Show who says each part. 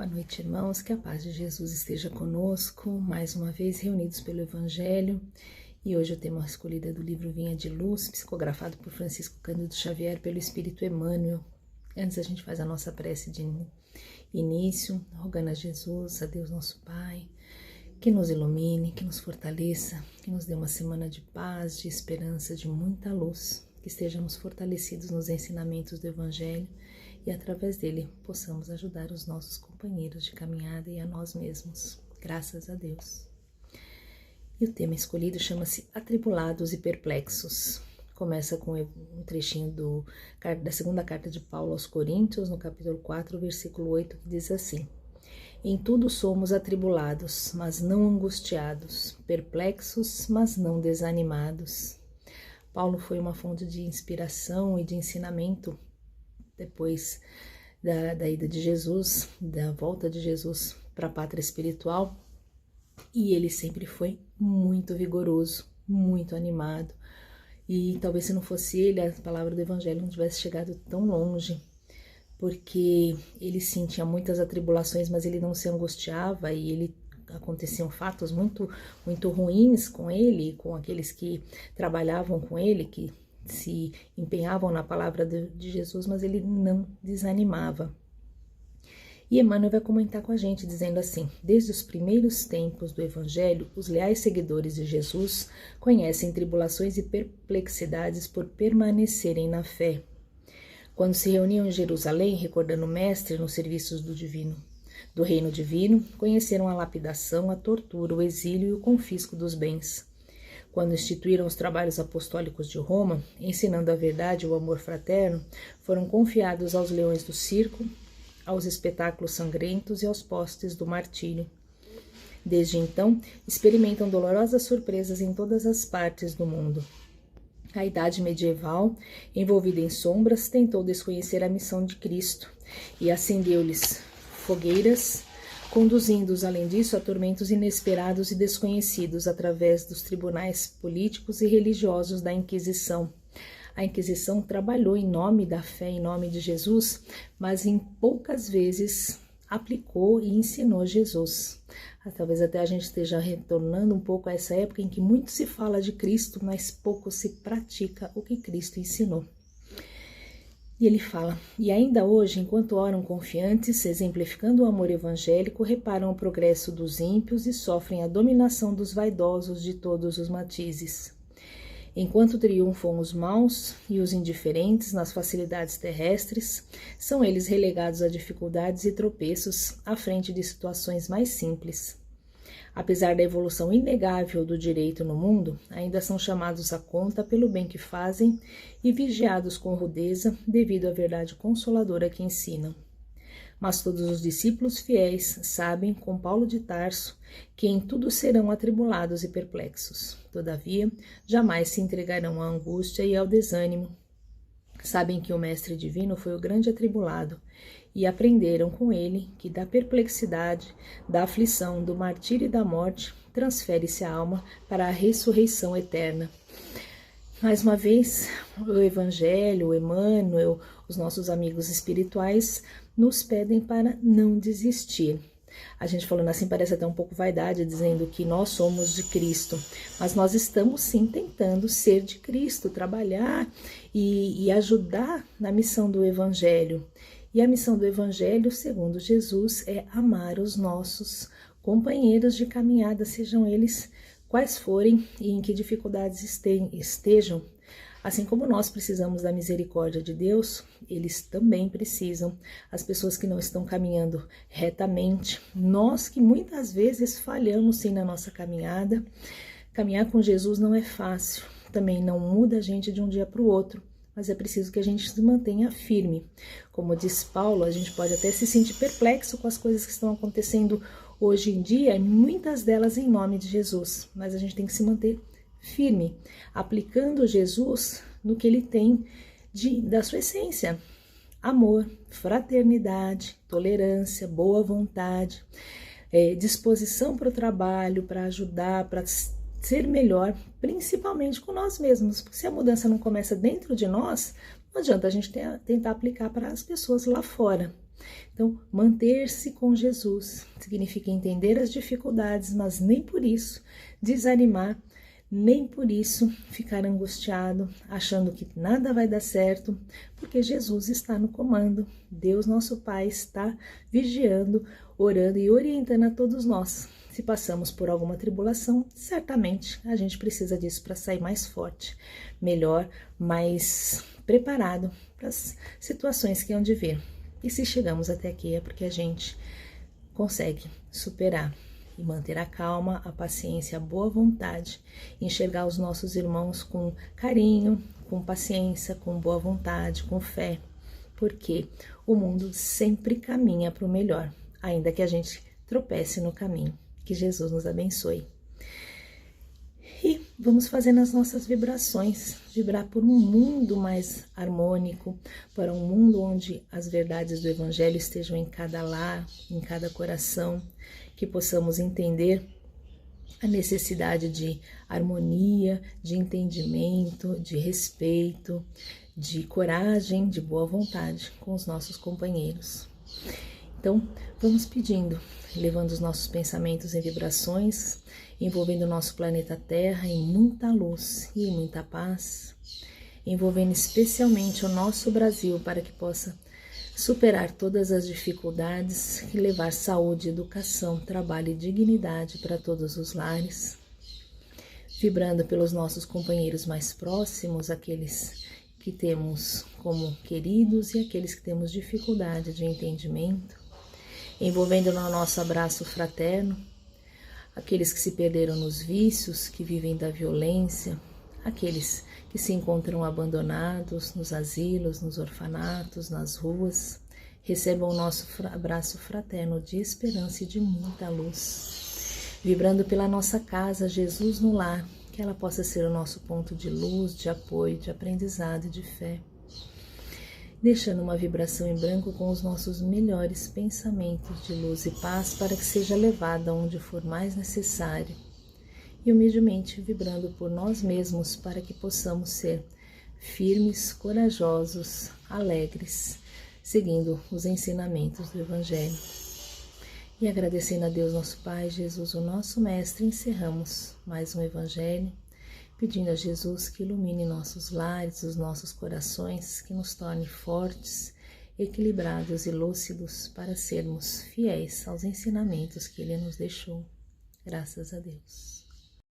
Speaker 1: Boa noite, irmãos, que a paz de Jesus esteja conosco, mais uma vez reunidos pelo Evangelho, e hoje o tema escolhido é do livro Vinha de Luz, psicografado por Francisco Cândido Xavier pelo Espírito Emmanuel. Antes a gente faz a nossa prece de início, rogando a Jesus, a Deus nosso Pai, que nos ilumine, que nos fortaleça, que nos dê uma semana de paz, de esperança, de muita luz, que estejamos fortalecidos nos ensinamentos do Evangelho e através dele possamos ajudar os nossos companheiros de caminhada e a nós mesmos. Graças a Deus. E o tema escolhido chama-se Atribulados e Perplexos. Começa com um trechinho da segunda carta de Paulo aos Coríntios, no capítulo 4, versículo 8, que diz assim: Em tudo somos atribulados, mas não angustiados, perplexos, mas não desanimados. Paulo foi uma fonte de inspiração e de ensinamento depois da ida de Jesus, da volta de Jesus para a pátria espiritual, e ele sempre foi muito vigoroso, muito animado, e talvez se não fosse ele, a palavra do Evangelho não tivesse chegado tão longe, porque ele sim tinha muitas atribulações, mas ele não se angustiava, e aconteciam fatos muito ruins com ele, com aqueles que trabalhavam com ele, que se empenhavam na palavra de Jesus, mas ele não desanimava. E Emmanuel vai comentar com a gente, dizendo assim: desde os primeiros tempos do Evangelho, os leais seguidores de Jesus conhecem tribulações e perplexidades por permanecerem na fé. Quando se reuniam em Jerusalém, recordando o Mestre nos serviços do reino divino, conheceram a lapidação, a tortura, o exílio e o confisco dos bens. Quando instituíram os trabalhos apostólicos de Roma, ensinando a verdade e o amor fraterno, foram confiados aos leões do circo, aos espetáculos sangrentos e aos postes do martírio. Desde então, experimentam dolorosas surpresas em todas as partes do mundo. A idade medieval, envolvida em sombras, tentou desconhecer a missão de Cristo e acendeu-lhes fogueiras, conduzindo-os, além disso, a tormentos inesperados e desconhecidos através dos tribunais políticos e religiosos da Inquisição. A Inquisição trabalhou em nome da fé, em nome de Jesus, mas em poucas vezes aplicou e ensinou Jesus. Talvez até a gente esteja retornando um pouco a essa época em que muito se fala de Cristo, mas pouco se pratica o que Cristo ensinou. E ele fala: e ainda hoje, enquanto oram confiantes, exemplificando o amor evangélico, reparam o progresso dos ímpios e sofrem a dominação dos vaidosos de todos os matizes. Enquanto triunfam os maus e os indiferentes nas facilidades terrestres, são eles relegados a dificuldades e tropeços à frente de situações mais simples. Apesar da evolução inegável do direito no mundo, ainda são chamados à conta pelo bem que fazem e vigiados com rudeza devido à verdade consoladora que ensinam. Mas todos os discípulos fiéis sabem, com Paulo de Tarso, que em tudo serão atribulados e perplexos. Todavia, jamais se entregarão à angústia e ao desânimo. Sabem que o Mestre Divino foi o grande atribulado e aprenderam com ele que da perplexidade, da aflição, do martírio e da morte, transfere-se a alma para a ressurreição eterna. Mais uma vez, o Evangelho, o Emmanuel, os nossos amigos espirituais nos pedem para não desistir. A gente falando assim parece até um pouco vaidade, dizendo que nós somos de Cristo, mas nós estamos sim tentando ser de Cristo, trabalhar e ajudar na missão do Evangelho. E a missão do Evangelho, segundo Jesus, é amar os nossos companheiros de caminhada, sejam eles quais forem e em que dificuldades estejam. Assim como nós precisamos da misericórdia de Deus, eles também precisam. As pessoas que não estão caminhando retamente, nós que muitas vezes falhamos sim na nossa caminhada. Caminhar com Jesus não é fácil, também não muda a gente de um dia para o outro, mas é preciso que a gente se mantenha firme. Como diz Paulo, a gente pode até se sentir perplexo com as coisas que estão acontecendo hoje em dia, muitas delas em nome de Jesus, mas a gente tem que se manter firme, aplicando Jesus no que ele tem da sua essência: amor, fraternidade, tolerância, boa vontade, disposição para o trabalho, para ajudar, para ser melhor, principalmente com nós mesmos, porque se a mudança não começa dentro de nós, não adianta a gente tentar aplicar para as pessoas lá fora. Então, manter-se com Jesus significa entender as dificuldades, mas nem por isso desanimar, nem por isso ficar angustiado, achando que nada vai dar certo, porque Jesus está no comando. Deus, nosso Pai, está vigiando, orando e orientando a todos nós. Se passamos por alguma tribulação, certamente a gente precisa disso para sair mais forte, melhor, mais preparado para as situações que hão de vir. E se chegamos até aqui é porque a gente consegue superar e manter a calma, a paciência, a boa vontade, enxergar os nossos irmãos com carinho, com paciência, com boa vontade, com fé, porque o mundo sempre caminha para o melhor, ainda que a gente tropece no caminho. Que Jesus nos abençoe. E vamos fazendo as nossas vibrações, vibrar por um mundo mais harmônico, para um mundo onde as verdades do Evangelho estejam em cada lar, em cada coração, que possamos entender a necessidade de harmonia, de entendimento, de respeito, de coragem, de boa vontade com os nossos companheiros. Então, vamos pedindo, levando os nossos pensamentos em vibrações, envolvendo o nosso planeta Terra em muita luz e em muita paz, envolvendo especialmente o nosso Brasil para que possa superar todas as dificuldades e levar saúde, educação, trabalho e dignidade para todos os lares, vibrando pelos nossos companheiros mais próximos, aqueles que temos como queridos e aqueles que temos dificuldade de entendimento, envolvendo no nosso abraço fraterno aqueles que se perderam nos vícios, que vivem da violência, aqueles que se encontram abandonados nos asilos, nos orfanatos, nas ruas. Recebam o nosso abraço fraterno de esperança e de muita luz. Vibrando pela nossa casa, Jesus no lar, que ela possa ser o nosso ponto de luz, de apoio, de aprendizado e de fé. Deixando uma vibração em branco com os nossos melhores pensamentos de luz e paz para que seja levada onde for mais necessário. E humildemente vibrando por nós mesmos para que possamos ser firmes, corajosos, alegres, seguindo os ensinamentos do Evangelho. E agradecendo a Deus nosso Pai, Jesus o nosso Mestre, encerramos mais um Evangelho, pedindo a Jesus que ilumine nossos lares, os nossos corações, que nos torne fortes, equilibrados e lúcidos para sermos fiéis aos ensinamentos que Ele nos deixou. Graças a Deus.